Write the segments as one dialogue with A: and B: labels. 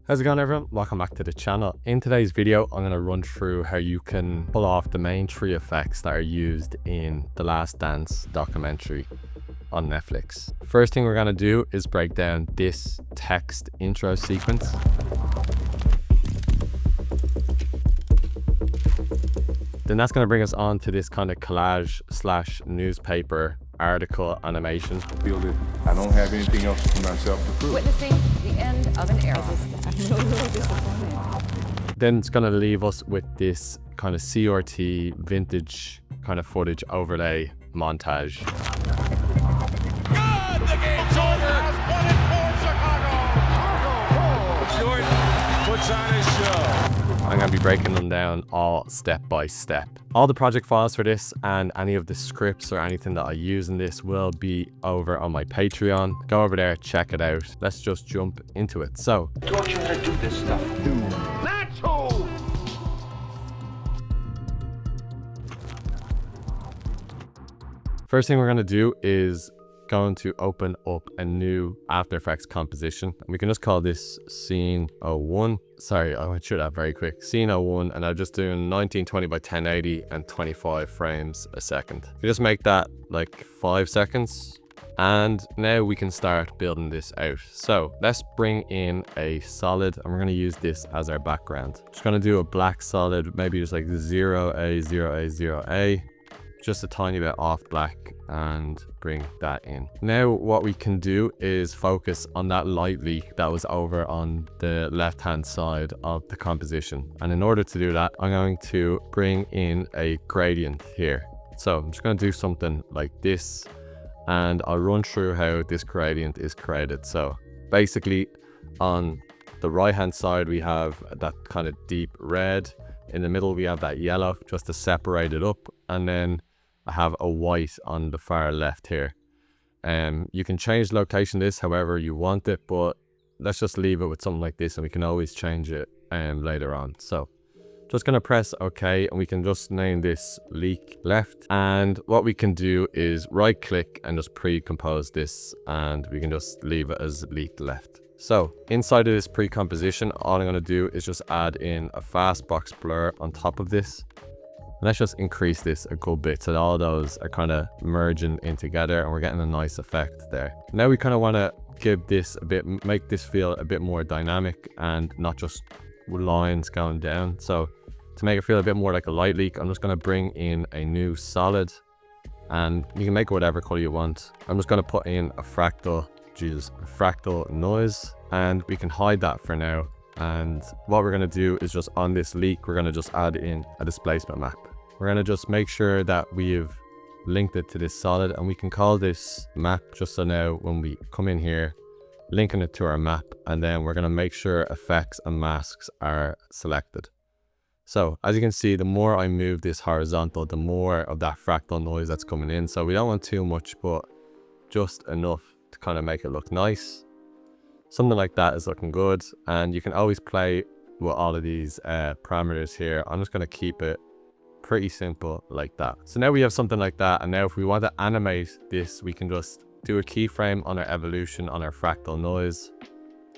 A: How's it going, everyone? Welcome back to the channel. In today's video, I'm going to run through how you can pull off the main three effects that are used in The Last Dance documentary on Netflix. First thing we're going to do is break down this text intro sequence. Then that's going to bring us on to this kind of collage slash newspaper article animation.
B: Feel that I don't have anything else for myself to prove.
C: Witnessing the end of an era. I'm a little disappointed.
A: Then it's going to leave us with this kind of CRT vintage kind of footage overlay montage.
D: Good! The game's over! 1-4 Chicago! Jordan puts on his show.
A: I'm going to be breaking them down all step by step. All the project files for this and any of the scripts or anything that I use in this will be over on my Patreon. Go over there, check it out. Let's just jump into it. So,
D: Taught you how to do this stuff. That's who!
A: first thing we're going to do is going to open up a new After Effects composition. We can just call this scene 01. Sorry, I went through that very quick. Scene 01, and I'm just doing 1920 by 1080 and 25 frames a second. We just make that like 5 seconds. And now we can start building this out. So let's bring in a solid, and we're going to use this as our background. Just going to do a black solid, maybe just like 0A, 0A, 0A. Just a tiny bit off black, and bring that in. Now what we can do is focus on that light leak that was over on the left hand side of the composition. And in order to do that, I'm going to bring in a gradient here. So I'm just going to do something like this, and I'll run through how this gradient is created. So basically on the right hand side we have that kind of deep red. In the middle we have that yellow just to separate it up, and then I have a white on the far left here. You can change the location of this however you want it, but let's just leave it with something like this, and we can always change it later on. So just going to press OK, and we can just name this leak left. And what we can do is right click and just pre-compose this, and we can just leave it as leak left. So inside of this pre-composition, all I'm going to do is just add in a fast box blur on top of this. Let's just increase this a good bit so that all those are kind of merging in together, and we're getting a nice effect there. Now we kind of want to give this a bit, make this feel a bit more dynamic and not just lines going down. So to make it feel a bit more like a light leak, I'm just going to bring in a new solid, and you can make it whatever color you want. I'm just going to put in a fractal noise, and we can hide that for now. And what we're going to do is just on this leak, we're going to just add in a displacement map. We're going to just make sure that we've linked it to this solid, and we can call this map just so now when we come in here, linking it to our map, and then we're going to make sure effects and masks are selected. So as you can see, the more I move this horizontal, the more of that fractal noise that's coming in. So we don't want too much, but just enough to kind of make it look nice. Something like that is looking good, and you can always play with all of these parameters here. I'm just going to keep it pretty simple like that. So now we have something like that, and now if we want to animate this, we can just do a keyframe on our evolution on our fractal noise,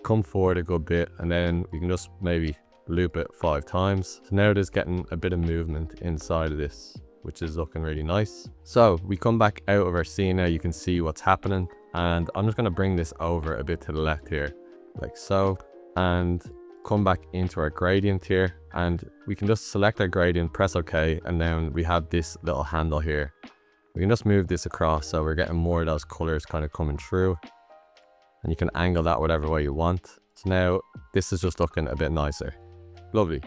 A: come forward a good bit, and then we can just maybe loop it 5 times. So now it is getting a bit of movement inside of this, which is looking really nice. So we come back out of our scene now, you can see what's happening. And I'm just going to bring this over a bit to the left here, like so, and come back into our gradient here, and we can just select our gradient, press OK, and then we have this little handle here. We can just move this across so we're getting more of those colors kind of coming through, and you can angle that whatever way you want. So now this is just looking a bit nicer. Lovely.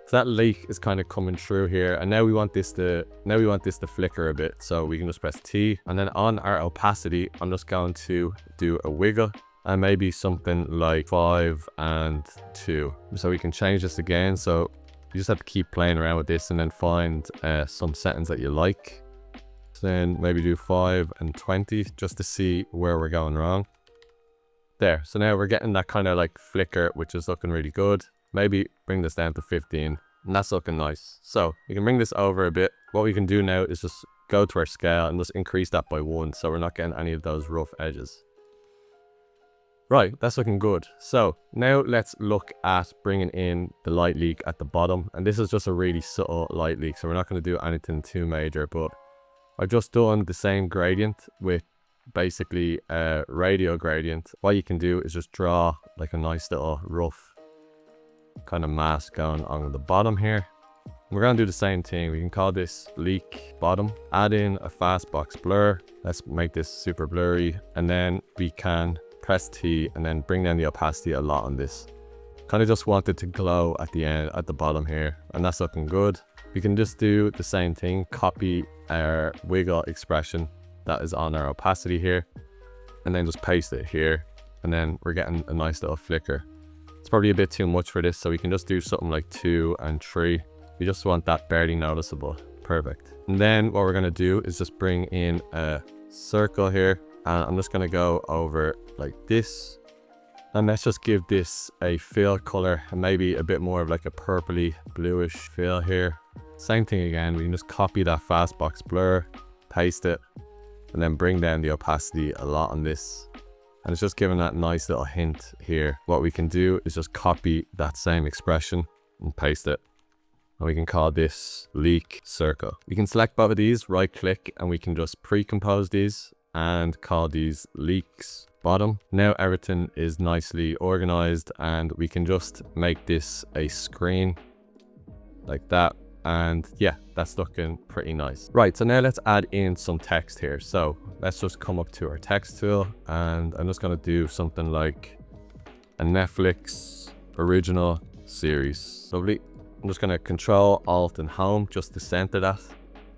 A: So that leak is kind of coming through here, and now we want this to flicker a bit, so we can just press T, and then on our opacity I'm just going to do a wiggle, and maybe something like 5 and 2, so we can change this again. So you just have to keep playing around with this and then find some settings that you like. So then maybe do 5 and 20 just to see where we're going wrong there. So now we're getting that kind of like flicker, which is looking really good. Maybe bring this down to 15, and that's looking nice. So we can bring this over a bit. What we can do now is just go to our scale and just increase that by 1, so we're not getting any of those rough edges. Right, that's looking good. So now let's look at bringing in the light leak at the bottom. And this is just a really subtle light leak, so we're not going to do anything too major, but I've just done the same gradient with basically a radio gradient. What you can do is just draw like a nice little rough kind of mask going on the bottom here. We're going to do the same thing. We can call this leak bottom, add in a fastbox blur. Let's make this super blurry, and then we can press T and then bring down the opacity a lot on this. Kind of just want it to glow at the end, at the bottom here, and that's looking good. We can just do the same thing, copy our wiggle expression that is on our opacity here, and then just paste it here, and then we're getting a nice little flicker. It's probably a bit too much for this, so we can just do something like 2 and 3. We just want that barely noticeable. Perfect. And then what we're going to do is just bring in a circle here, and I'm just going to go over like this, and let's just give this a fill color and maybe a bit more of like a purpley bluish fill here. Same thing again, we can just copy that fastbox blur, paste it, and then bring down the opacity a lot on this, and it's just giving that nice little hint here. What we can do is just copy that same expression and paste it, and we can call this leak circle. We can select both of these, right click, and we can just pre-compose these and call these leaks bottom. Now everything is nicely organized, and we can just make this a screen like that. And yeah, that's looking pretty nice. Right, so now let's add in some text here. So let's just come up to our text tool, and I'm just going to do something like a Netflix original series. Lovely. I'm just going to Control Alt and Home just to center that,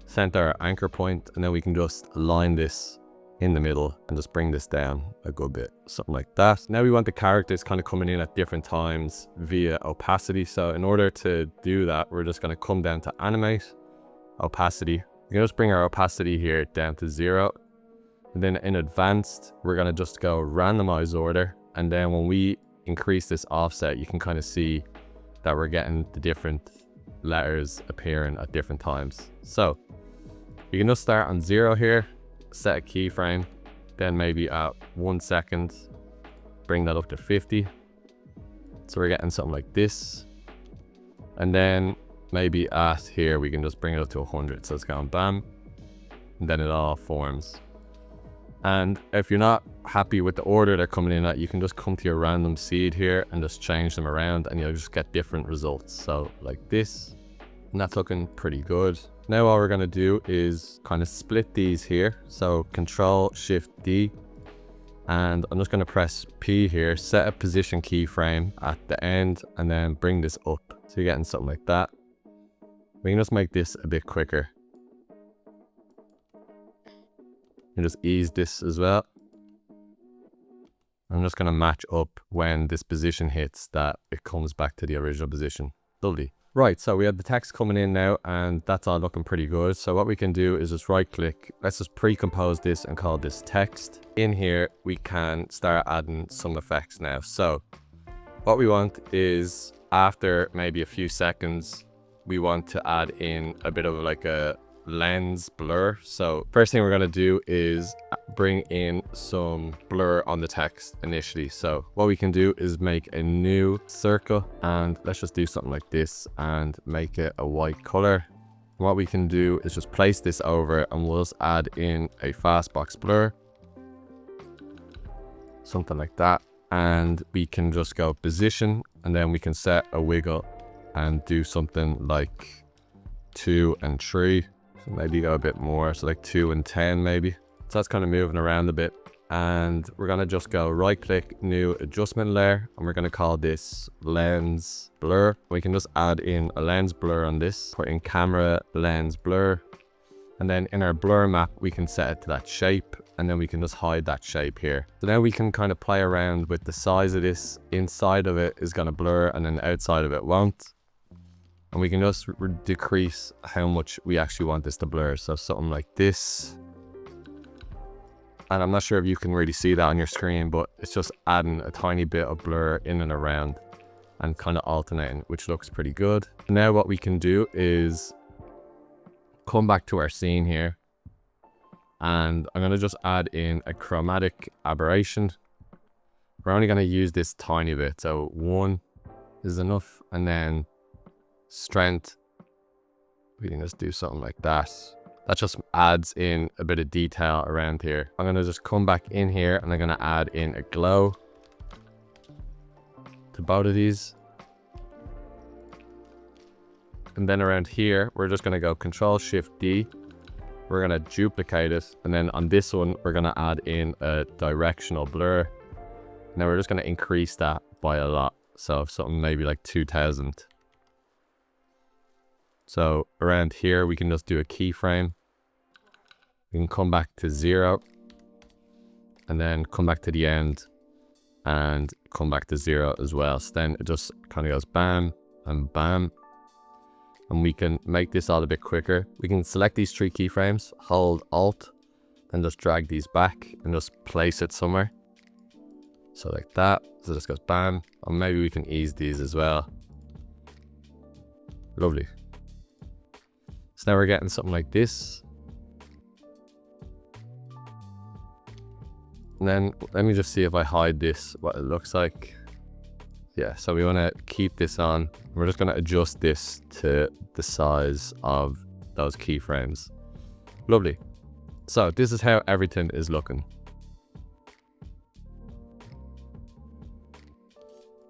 A: center our anchor point, and then we can just align this in the middle and just bring this down a good bit, something like that. Now we want the characters kind of coming in at different times via opacity. So in order to do that, we're just going to come down to animate, opacity. We can just bring our opacity here down to 0. And then in advanced, we're going to just go randomize order. And then when we increase this offset, you can kind of see that we're getting the different letters appearing at different times. So you can just start on 0 here, set a keyframe, then maybe at 1 second, bring that up to 50. So we're getting something like this. And then maybe at here, we can just bring it up to 100. So it's going bam, and then it all forms. And if you're not happy with the order they're coming in at, you can just come to your random seed here and just change them around, and you'll just get different results. So like this, and that's looking pretty good. Now all we're going to do is kind of split these here. So Control Shift D, and I'm just going to press P here, set a position keyframe at the end, and then bring this up. So you're getting something like that. We can just make this a bit quicker. And just ease this as well. I'm just going to match up when this position hits that it comes back to the original position. Lovely. Right, so we have the text coming in now, and that's all looking pretty good. So what we can do is just right click. Let's just pre-compose this and call this text. In here, we can start adding some effects now. So what we want is, after maybe a few seconds, we want to add in a bit of like a lens blur. So first thing we're going to do is bring in some blur on the text initially. So what we can do is make a new circle, and let's just do something like this and make it a white color. What we can do is just place this over, and we'll just add in a fastbox blur, something like that. And we can just go position, and then we can set a wiggle and do something like 2 and 3. So maybe go a bit more, so like 2 and 10 maybe. So that's kind of moving around a bit. And we're going to just go right click, new adjustment layer, and we're going to call this lens blur. We can just add in a lens blur on this, put in camera lens blur. And then in our blur map, we can set it to that shape, and then we can just hide that shape here. So now we can kind of play around with the size of this. Inside of it is going to blur, and then outside of it won't. And we can just decrease how much we actually want this to blur. So something like this. And I'm not sure if you can really see that on your screen, but it's just adding a tiny bit of blur in and around and kind of alternating, which looks pretty good. Now what we can do is come back to our scene here. And I'm going to just add in a chromatic aberration. we're only going to use this tiny bit. So 1 is enough. And then strength, we can just do something like that. That just adds in a bit of detail around here. I'm going to just come back in here and I'm going to add in a glow to both of these. And then around here, we're just going to go Control-Shift-D. We're going to duplicate it. And then on this one, we're going to add in a directional blur. Now we're just going to increase that by a lot. So something maybe like 2000. So around here, we can just do a keyframe. We can come back to 0. And then come back to the end. And come back to 0 as well. So then it just kind of goes bam and bam. And we can make this all a bit quicker. We can select these 3 keyframes, hold Alt, and just drag these back and just place it somewhere. So like that. So this goes bam. Or maybe we can ease these as well. Lovely. So now we're getting something like this. And then let me just see if I hide this, what it looks like. Yeah, so we want to keep this on. We're just going to adjust this to the size of those keyframes. Lovely. So this is how everything is looking.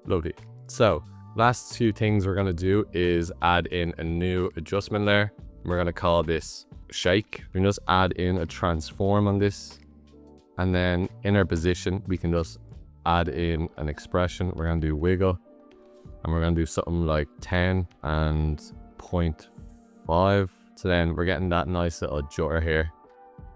A: Lovely. So last 2 things we're going to do is add in a new adjustment layer. We're going to call this shake. We can just add in a transform on this. And then in our position, we can just add in an expression. We're going to do wiggle. And we're going to do something like 10 and 0.5. So then we're getting that nice little jutter here.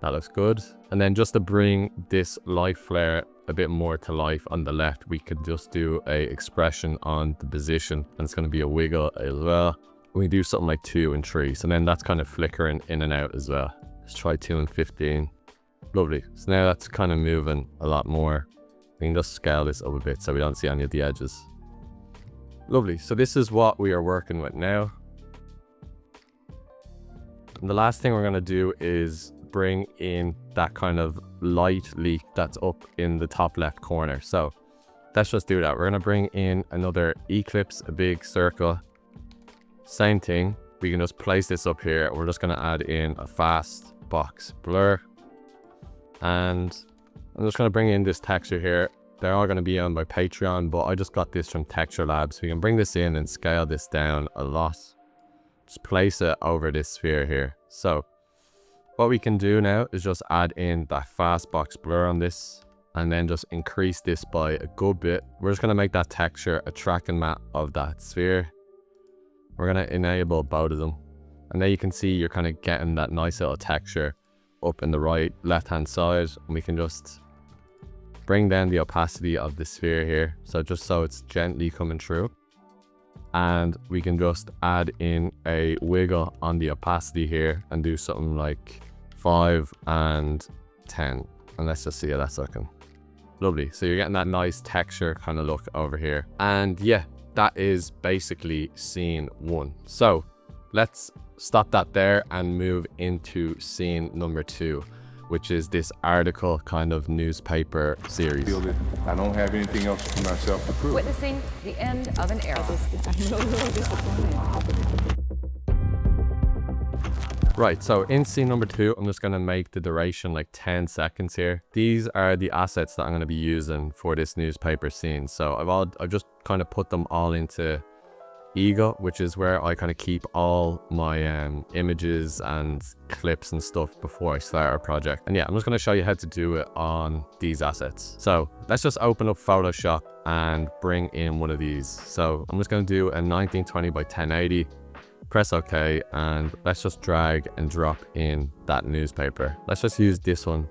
A: That looks good. And then just to bring this light flare a bit more to life on the left, we could just do a expression on the position. And it's going to be a wiggle as well. We do something like 2 and 3. So then that's kind of flickering in and out as well. Let's try 2 and 15. Lovely. So now that's kind of moving a lot more. We can just scale this up a bit so we don't see any of the edges. Lovely. So this is what we are working with now. And the last thing we're going to do is bring in that kind of light leak that's up in the top left corner. So let's just do that. We're going to bring in another eclipse, a big circle. Same thing. We can just place this up here. We're just going to add in a fast box blur. And I'm just going to bring in this texture here. They're all going to be on my Patreon, but I just got this from Texture Labs. We can bring this in and scale this down a lot. Just place it over this sphere here. So what we can do now is just add in that fast box blur on this and then just increase this by a good bit. We're just going to make that texture a tracking map of that sphere. We're going to enable both of them. And there you can see you're kind of getting that nice little texture up in the right left hand side. And we can just bring down the opacity of the sphere here. So just so it's gently coming through. And we can just add in a wiggle on the opacity here and do something like 5 and 10. And let's just see how that's looking. Lovely. So you're getting that nice texture kind of look over here. And yeah, that is basically scene 1. So let's stop that there and move into scene number 2, which is this article kind of newspaper series.
B: Feel that I don't have anything else for myself to prove.
C: Witnessing the end of an era. I'm really disappointed.
A: Right, so in scene number 2, I'm just going to make the duration like 10 seconds here. These are the assets that I'm going to be using for this newspaper scene. So I've just kind of put them all into Eagle, which is where I kind of keep all my images and clips and stuff before I start a project. And yeah, I'm just going to show you how to do it on these assets. So let's just open up Photoshop and bring in one of these. So I'm just going to do a 1920 by 1080. Press OK, and let's just drag and drop in that newspaper. Let's just use this one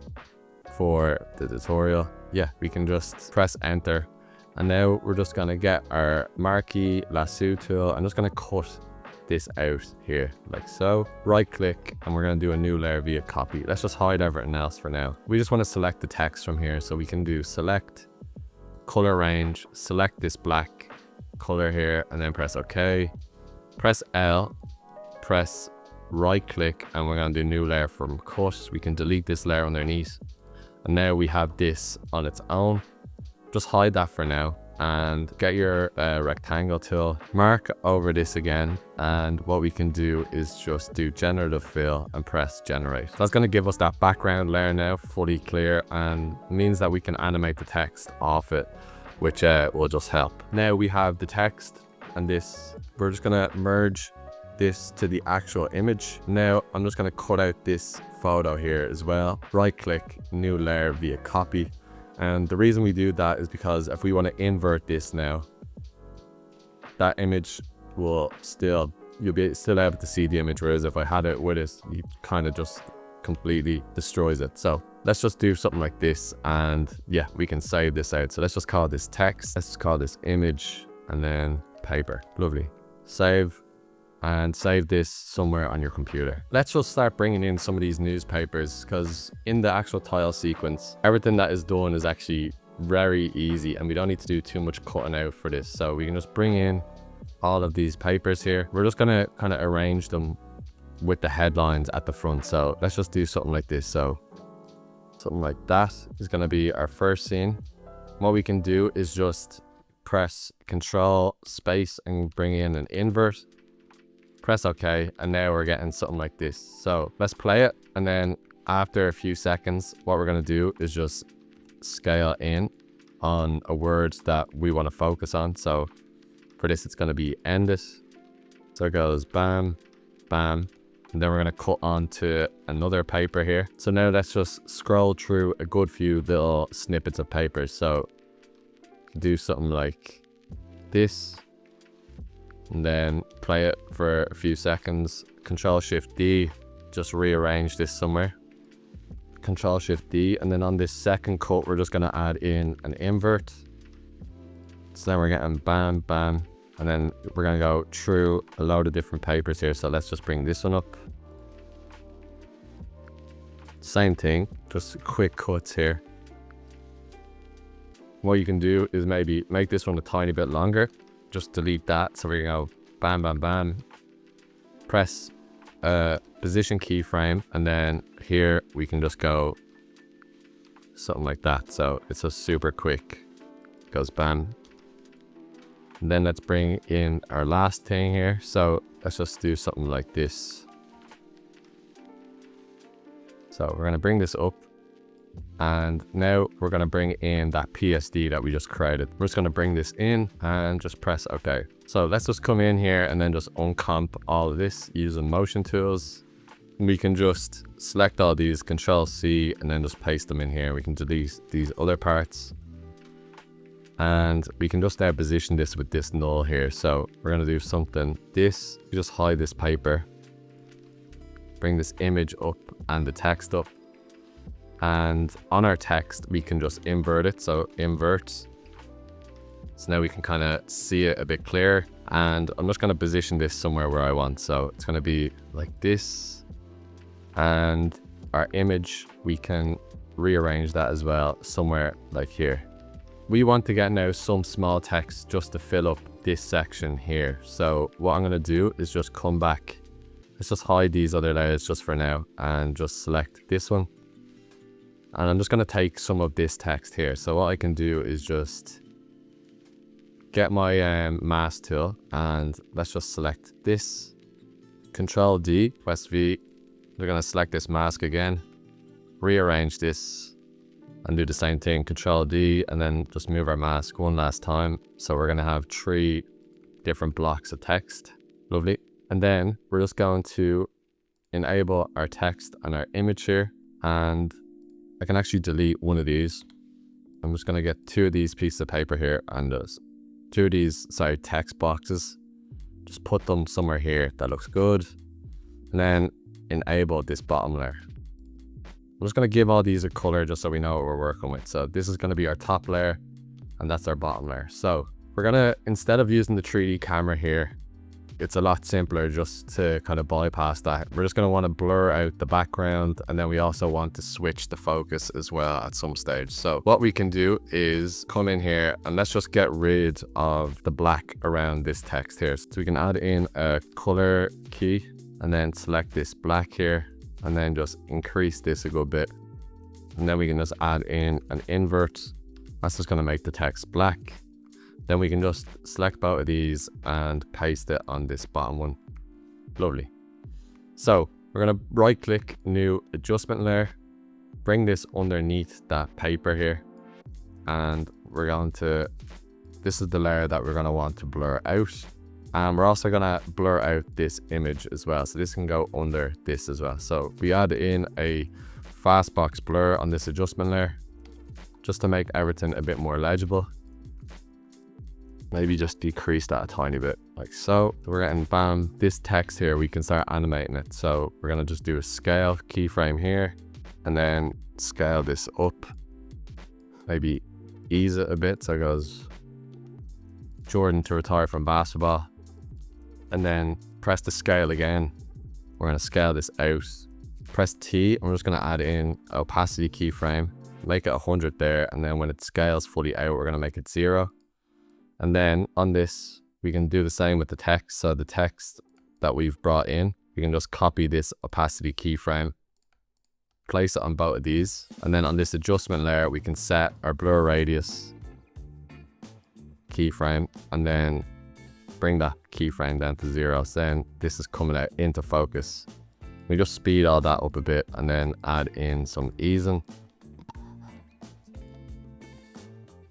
A: for the tutorial. Yeah, we can just press enter. And now we're just going to get our marquee lasso tool. I'm just going to cut this out here like so. Right click, and we're going to do a new layer via copy. Let's just hide everything else for now. We just want to select the text from here. So we can do select, color range, select this black color here, and then press OK. Press L, press right click, and we're going to do new layer from cut. We can delete this layer underneath. And now we have this on its own. just hide that for now and get your rectangle tool, mark over this again, and what we can do is just do generative fill and press generate. That's going to give us that background layer now fully clear, and means that we can animate the text off it, which will just help. Now we have the text and this, we're just going to merge this to the actual image. Now I'm just going to cut out this photo here as well, right click, new layer via copy. And the reason we do that is because if we want to invert this now, that image will still, you'll be still able to see the image, whereas if I had it with it, it kind of just completely destroys it. So let's just do something like this, and yeah, we can save this out. So let's just call this text, let's call this image, and then paper. Lovely. Save, and save this somewhere on your computer. Let's just start bringing in some of these newspapers, because in the actual tile sequence, everything that is done is actually very easy, and we don't need to do too much cutting out for this. So we can just bring in all of these papers here. We're just gonna kind of arrange them with the headlines at the front. So let's just do something like this. So something like that is gonna be our first scene. What we can do is just press Control Space and bring in an invert. Press OK, and now we're getting something like this. So let's play it, and then after a few seconds, what we're going to do is just scale in on a word that we want to focus on. So for this, it's going to be end it. So it goes bam, bam, and then we're going to cut on to another paper here. So now let's just scroll through a good few little snippets of paper. So do something like this, and then play it for a few seconds. Control Shift D, just rearrange this somewhere. Control Shift D, and then on this second cut, we're just going to add in an invert. So then we're getting bam, bam, and then we're going to go through a load of different papers here. So let's just bring this one up. Same thing, just quick cuts here. What you can do is maybe make this one a tiny bit longer. Just delete that. So we go bam, bam, bam. Press position keyframe, and then here we can just go something like that. So it's a super quick, goes bam. And then let's bring in our last thing here. So let's just do something like this. So we're going to bring this up, and now we're going to bring in that PSD that we just created. We're just going to bring this in and just press OK. So let's just come in here and then just uncomp all of this using motion tools. We can just select all these, Control C, and then just paste them in here. We can delete these other parts, and we can just position this with this null here. So we're going to do something this, just hide this paper, bring this image up and the text up. And on our text, we can just invert it. So invert. So now we can kind of see it a bit clearer. And I'm just going to position this somewhere where I want. So it's going to be like this. And our image, we can rearrange that as well somewhere like here. We want to get now some small text just to fill up this section here. So what I'm going to do is just come back. Let's just hide these other layers just for now and just select this one. And I'm just going to take some of this text here. So what I can do is just get my mask tool, and let's just select this. Control D, press V. We're going to select this mask again, rearrange this, and do the same thing. Control D, and then just move our mask one last time. So we're going to have 3 different blocks of text. Lovely. And then we're just going to enable our text and our image here, and I can actually delete one of these. I'm just going to get 2 of these pieces of paper here, and just 2 of these, text boxes. Just put them somewhere here that looks good. And then enable this bottom layer. I'm just going to give all these a color just so we know what we're working with. So this is going to be our top layer, and that's our bottom layer. So we're going to, instead of using the 3D camera here, it's a lot simpler just to kind of bypass that. We're just going to want to blur out the background, and then we also want to switch the focus as well at some stage. So what we can do is come in here and let's just get rid of the black around this text here. So we can add in a color key and then select this black here, and then just increase this a good bit. And then we can just add in an invert That's just going to make the text black. Then we can just select both of these and paste it on this bottom one. Lovely. So we're going to right click, new adjustment layer, bring this underneath that paper here, and we're going to, this is the layer that we're going to want to blur out. And we're also going to blur out this image as well. So this can go under this as well. So we add in a fastbox blur on this adjustment layer just to make everything a bit more legible. Maybe just decrease that a tiny bit like so. We're getting, bam, this text here, we can start animating it. So we're going to just do a scale keyframe here and then scale this up. Maybe ease it a bit so it goes Jordan to retire from basketball. And then press the scale again. We're going to scale this out. Press T and we're just going to add in opacity keyframe. Make it 100 there, and then when it scales fully out, we're going to make it 0. And then on this, we can do the same with the text. So the text that we've brought in, we can just copy this opacity keyframe, place it on both of these, and then on this adjustment layer, we can set our blur radius keyframe, and then bring that keyframe down to 0. So then this is coming out into focus. We just speed all that up a bit and then add in some easing.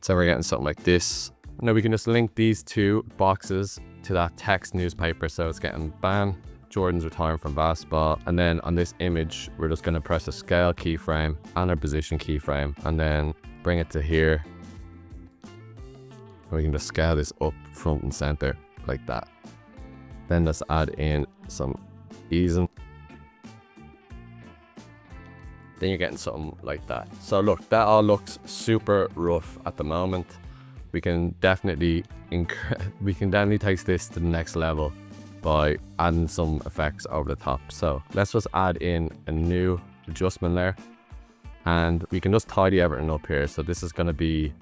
A: So we're getting something like this. Now we can just link these two boxes to that text newspaper. So it's getting, bam, Jordan's retiring from basketball. And then on this image, we're just going to press a scale keyframe and our position keyframe and then bring it to here. And we can just scale this up front and center like that. Then let's add in some easing. Then you're getting something like that. So look, that all looks super rough at the moment. We can definitely take this to the next level by adding some effects over the top. So let's just add in a new adjustment layer, and we can just tidy everything up here. So this is going to be,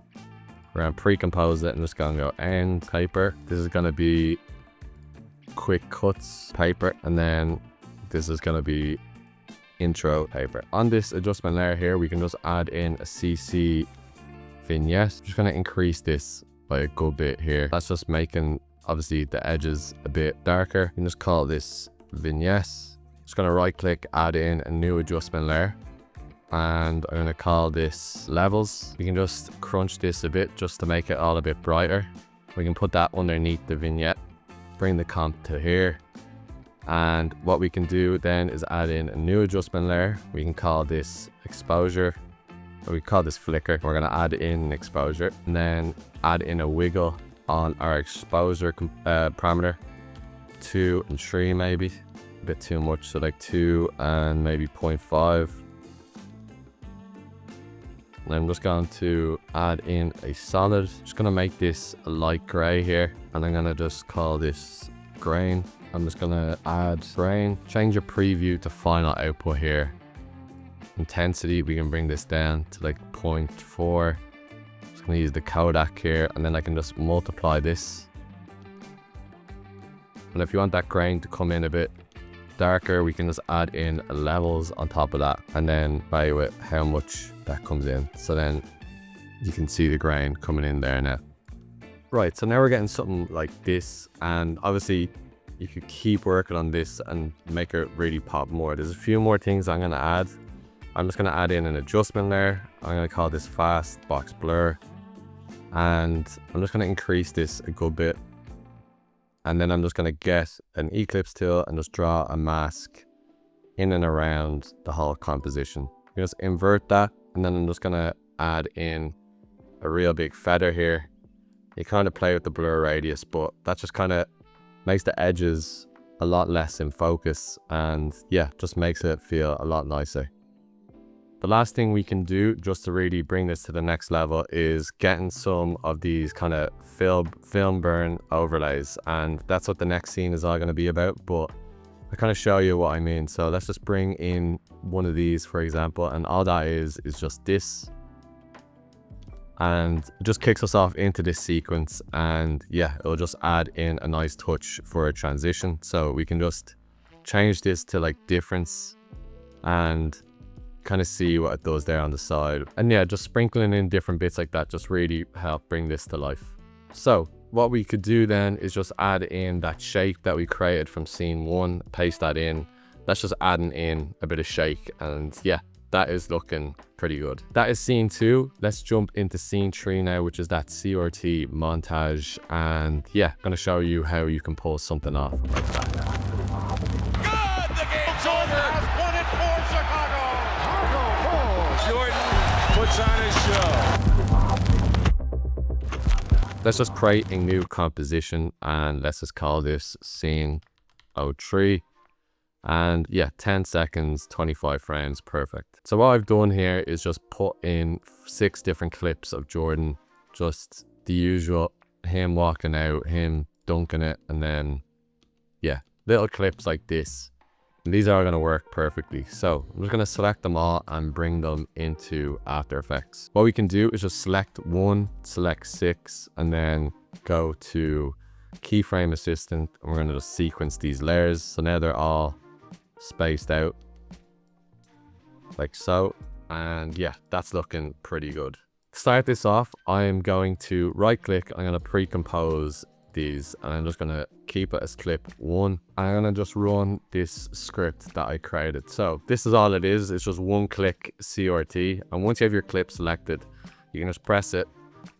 A: we're going to pre-compose it and just going to go end paper. This is going to be quick cuts paper, and then this is going to be intro paper. On this adjustment layer here, we can just add in a CC vignette. Just going to increase this by a good bit here. That's just making obviously the edges a bit darker. You can just call this vignette. Just going to right click, add in a new adjustment layer, and I'm going to call this levels. We can just crunch this a bit just to make it all a bit brighter. We can put that underneath the vignette, bring the comp to here. And what we can do then is add in a new adjustment layer. We can call this exposure, or we call this flicker. We're going to add in an exposure and then add in a wiggle on our exposure parameter. 2 and 3 maybe, a bit too much. So like 2 and maybe 0.5. And I'm just going to add in a solid. Just going to make this a light gray here, and I'm going to just call this grain. I'm just going to add grain, change your preview to final output here. Intensity, we can bring this down to like 0.4. Just going to use the Kodak here, and then I can just multiply this. And if you want that grain to come in a bit darker, we can just add in levels on top of that and then evaluate how much that comes in. So then you can see the grain coming in there now. Right, so now we're getting something like this, and obviously you could keep working on this and make it really pop more. There's a few more things I'm going to add. I'm just going to add in an adjustment layer. I'm going to call this fast box blur, and I'm just going to increase this a good bit. And then I'm just going to get an eclipse tool and just draw a mask in and around the whole composition. Just invert that, and then I'm just going to add in a real big feather here. You kind of play with the blur radius, but that just kind of makes the edges a lot less in focus, and yeah, just makes it feel a lot nicer. The last thing we can do just to really bring this to the next level is getting some of these kind of film burn overlays, and that's what the next scene is all going to be about, but I kind of show you what I mean. So let's just bring in one of these, for example, and all that is just this, and it just kicks us off into this sequence, and yeah, it'll just add in a nice touch for a transition. So we can just change this to like difference, and kind of see what it does there on the side. And yeah, just sprinkling in different bits like that just really help bring this to life. So what we could do then is just add in that shake that we created from scene 1, paste that in. That's just adding in a bit of shake, and yeah, that is looking pretty good. That is scene 2. Let's jump into scene 3 now, which is that CRT montage. And yeah, I'm gonna show you how you can pull something off like that.
D: Good! The game's over! Has won it for Chicago! Jordan puts on his show.
A: Let's just create a new composition and let's just call this scene 03. And yeah, 10 seconds, 25 frames, perfect. So what I've done here is just put in 6 different clips of Jordan, just the usual, him walking out, him dunking it, and then yeah, little clips like this. And these are going to work perfectly. So I'm just going to select them all and bring them into After Effects. What we can do is just select 1, select 6, and then go to Keyframe Assistant, and we're going to just sequence these layers. So now they're all spaced out like so, and yeah, that's looking pretty good. To start this off, I'm going to right click, I'm going to pre-compose these, and I'm just going to keep it as clip 1. I'm going to just run this script that I created. So this is all it is. It's just 1 click CRT, and once you have your clip selected, you can just press it,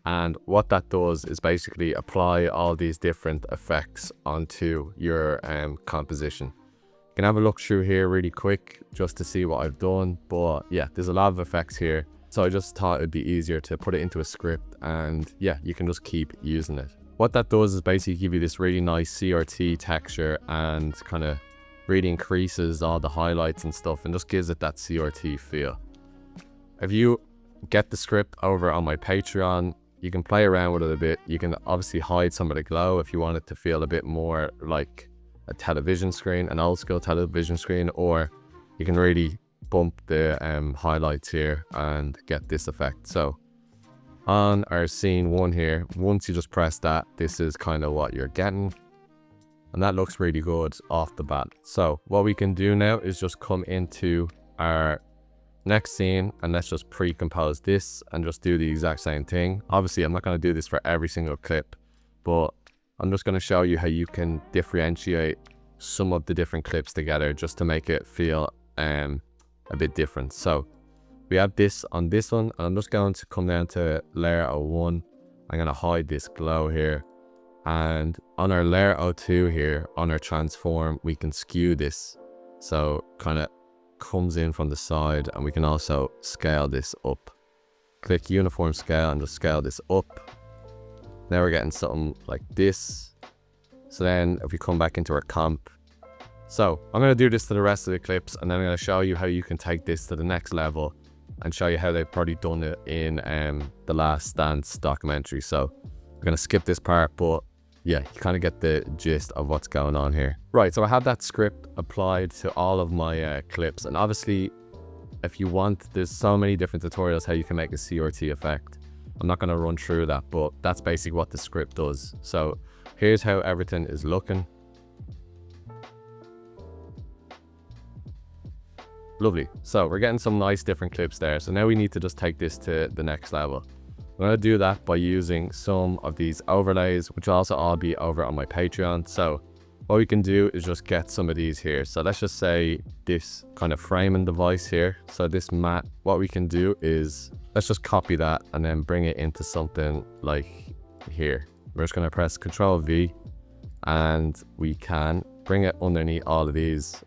A: and what that does is basically apply all these different effects onto your composition. You can have a look through here really quick just to see what I've done, but yeah, there's a lot of effects here, so I just thought it'd be easier to put it into a script, and yeah, you can just keep using it. What that does is basically give you this really nice CRT texture and kind of really increases all the highlights and stuff and just gives it that CRT feel. If you get the script over on my Patreon, you can play around with it a bit. You can obviously hide some of the glow if you want it to feel a bit more like a television screen, an old school television screen, or you can really bump the highlights here and get this effect. So on our scene 1 here, once you just press that, this is kind of what you're getting, and that looks really good off the bat. So what we can do now is just come into our next scene and let's just pre-compose this and just do the exact same thing. Obviously I'm not going to do this for every single clip, but I'm just going to show you how you can differentiate some of the different clips together just to make it feel a bit different. So we have this on this one, and I'm just going to come down to layer 01. I'm going to hide this glow here, and on our layer 02 here, on our transform, we can skew this, so kind of comes in from the side, and we can also scale this up. Click uniform scale and just scale this up. Now we're getting something like this. So then if we come back into our comp, so I'm going to do this to the rest of the clips, and then I'm going to show you how you can take this to the next level and show you how they've probably done it in the Last Dance documentary. So I'm going to skip this part, but yeah, you kind of get the gist of what's going on here. Right, so I have that script applied to all of my clips, and obviously if you want, there's so many different tutorials how you can make a CRT effect. I'm not going to run through that, but that's basically what the script does. So here's how everything is looking. Lovely. So we're getting some nice different clips there. So now we need to just take this to the next level. I'm going to do that by using some of these overlays, which will also all be over on my Patreon. So what we can do is just get some of these here. So let's just say this kind of framing device here. So this mat, what we can do is let's just copy that and then bring it into something like here. We're just going to press Control V, and we can bring it underneath all of these.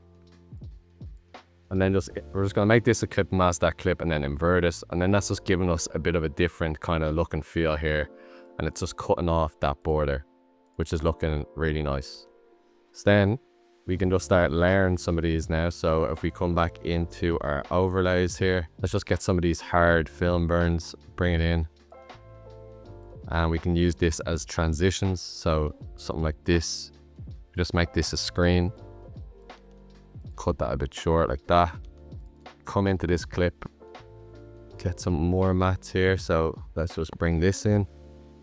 A: And then we're just going to make this a clip, mask that clip, and then invert it. And then that's just giving us a bit of a different kind of look and feel here. And it's just cutting off that border, which is looking really nice. So then we can just start layering some of these now. So if we come back into our overlays here, let's just get some of these hard film burns, bring it in. And we can use this as transitions. So something like this, just make this a screen. Cut that a bit short like that. Come into this clip, get some more mats here. So let's just bring this in.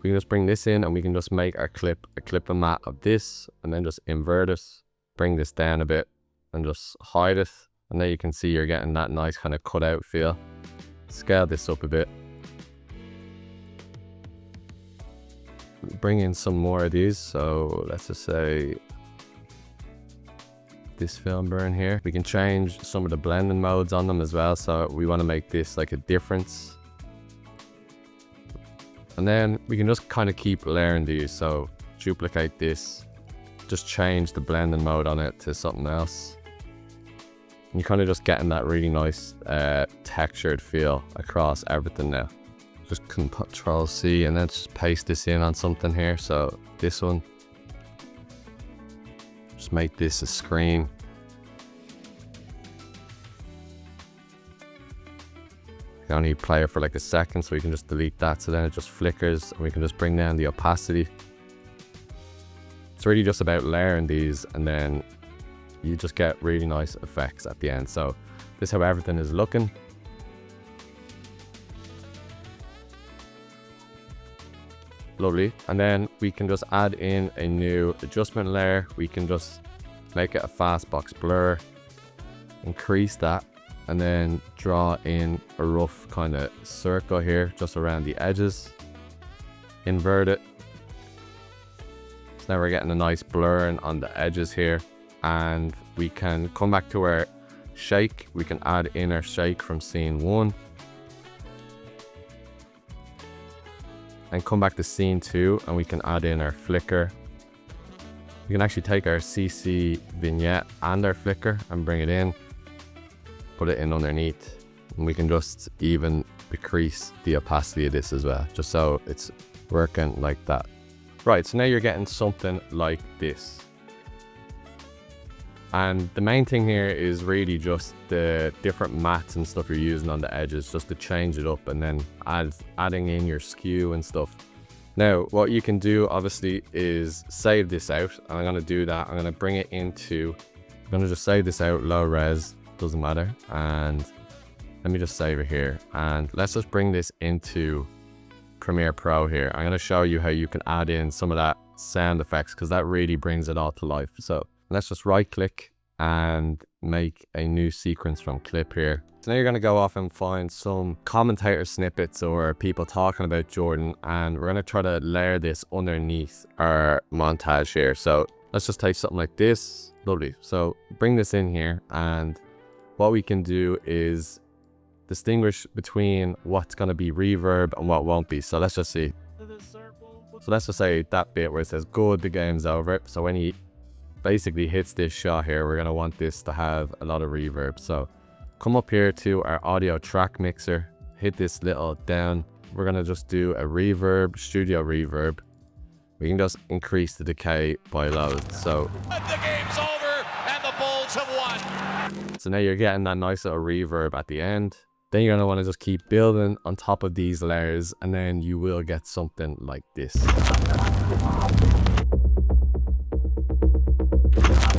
A: We can just bring this in, and we can just make our clip a clip and mat of this, and then just invert it, bring this down a bit and just hide it. And there you can see you're getting that nice kind of cutout feel. Scale this up a bit. Bring in some more of these. So let's just say this film burn here. We can change some of the blending modes on them as well. So we want to make this like a difference. And then we can just kind of keep layering these. So duplicate this, just change the blending mode on it to something else. And you're kind of just getting that really nice textured feel across everything now. Just Control C and then just paste this in on something here. So this one, just make this a screen. You can only play it for like a second, so we can just delete that. So then it just flickers and we can just bring down the opacity. It's really just about layering these and then you just get really nice effects at the end. So this is how everything is looking. Lovely. And then we can just add in a new adjustment layer. We can just make it a fastbox blur, increase that, and then draw in a rough kind of circle here just around the edges. Invert it. So now we're getting a nice blurring on the edges here. And we can come back to our shake. We can add in our shake from scene 1. And come back to scene 2 and we can add in our flicker. We can actually take our CC vignette and our flicker and bring it in, put it in underneath, and we can just even decrease the opacity of this as well, just so it's working like that. Right, so now you're getting something like this. And the main thing here is really just the different mats and stuff you're using on the edges, just to change it up and then adding in your skew and stuff. Now, what you can do obviously is save this out. And I'm gonna do that. I'm gonna bring it into, I'm gonna just save this out low res, doesn't matter. And let me just save it here. And let's just bring this into Premiere Pro here. I'm gonna show you how you can add in some of that sound effects because that really brings it all to life. So let's just right click and make a new sequence from clip here. So now you're going to go off and find some commentator snippets or people talking about Jordan, and we're going to try to layer this underneath our montage here. So let's just take something like this. Lovely. So bring this in here, and what we can do is distinguish between what's going to be reverb and what won't be. So let's just see. So let's just say that bit where it says good, the game's over. So when he basically hits this shot here, we're going to want this to have a lot of reverb. So come up here to our audio track mixer, hit this little down. We're going to just do a reverb, studio reverb. We can just increase the decay by loads. So
D: The game's over and the Bulls have won.
A: So now you're getting that nice little reverb at the end. Then you're going to want to just keep building on top of these layers, and then you will get something like this.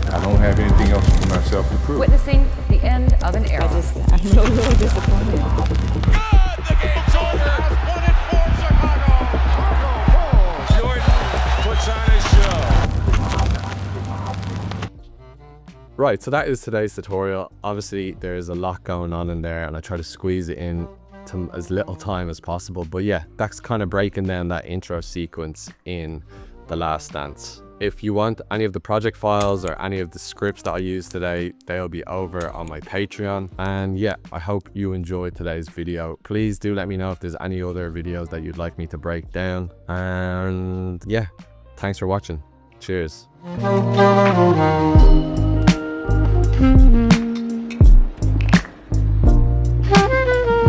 B: I don't have anything else for myself to prove.
C: Witnessing the end of an era. I'm really disappointed.
D: Good! The game's over. 1-4 Chicago. Jordan puts on his show.
A: Right, so that is today's tutorial. Obviously, there's a lot going on in there, and I try to squeeze it in to as little time as possible. But yeah, that's kind of breaking down that intro sequence in The Last Dance. If you want any of the project files or any of the scripts that I used today, they'll be over on my Patreon. And yeah, I hope you enjoyed today's video. Please do let me know if there's any other videos that you'd like me to break down. And yeah, thanks for watching. Cheers.